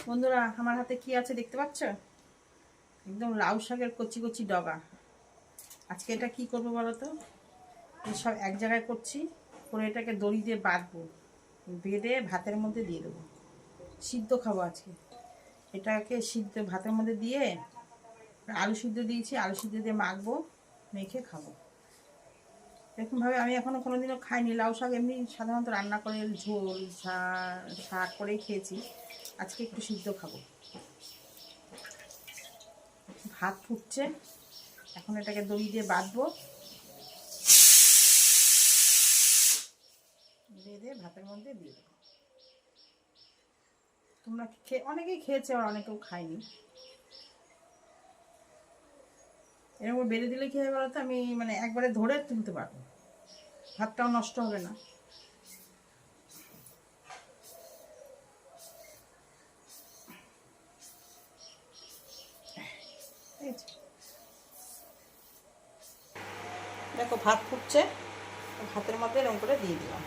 বন্ধুরা, আমার হাতে কি আছে দেখতে পাচ্ছ? একদম লাউ শাকের কচি কচি ডগা। আজকে এটা কি করবো বলো তো? সব এক জায়গায় করছি, করে এটাকে দড়ি দিয়ে বাঁধবো, বেঁধে ভাতের মধ্যে দিয়ে দেবো। সিদ্ধ খাবো আজকে এটাকে, সিদ্ধ ভাতের মধ্যে দিয়ে। আলু সিদ্ধ দিয়েছি, আলু সিদ্ধ দিয়ে মাখবো, মেখে খাবো। এরকমভাবে আমি এখনও কোনোদিনও খাইনি। লাউ শাক এমনি সাধারণত রান্না করে ঝোল শাক করেই খেয়েছি। আজকে একটু সিদ্ধ খাবো। ভাত ফুটছে, এখন এটাকে দড়ি দিয়ে বাঁধবো, বেঁধে ভাতের মধ্যে দিয়ে দেবো। তোমরা অনেকেই খেয়েছে, আর অনেকেও খায়নি। এরকম বেঁধে দিলে কী হবে বলো তো? আমি একবারে ধরে তুলতে পারবো, ভাতটাও নষ্ট হবে না। দেখো ভাত ফুটছে, ভাতের মধ্যে এরকম করে দিয়ে দিলাম।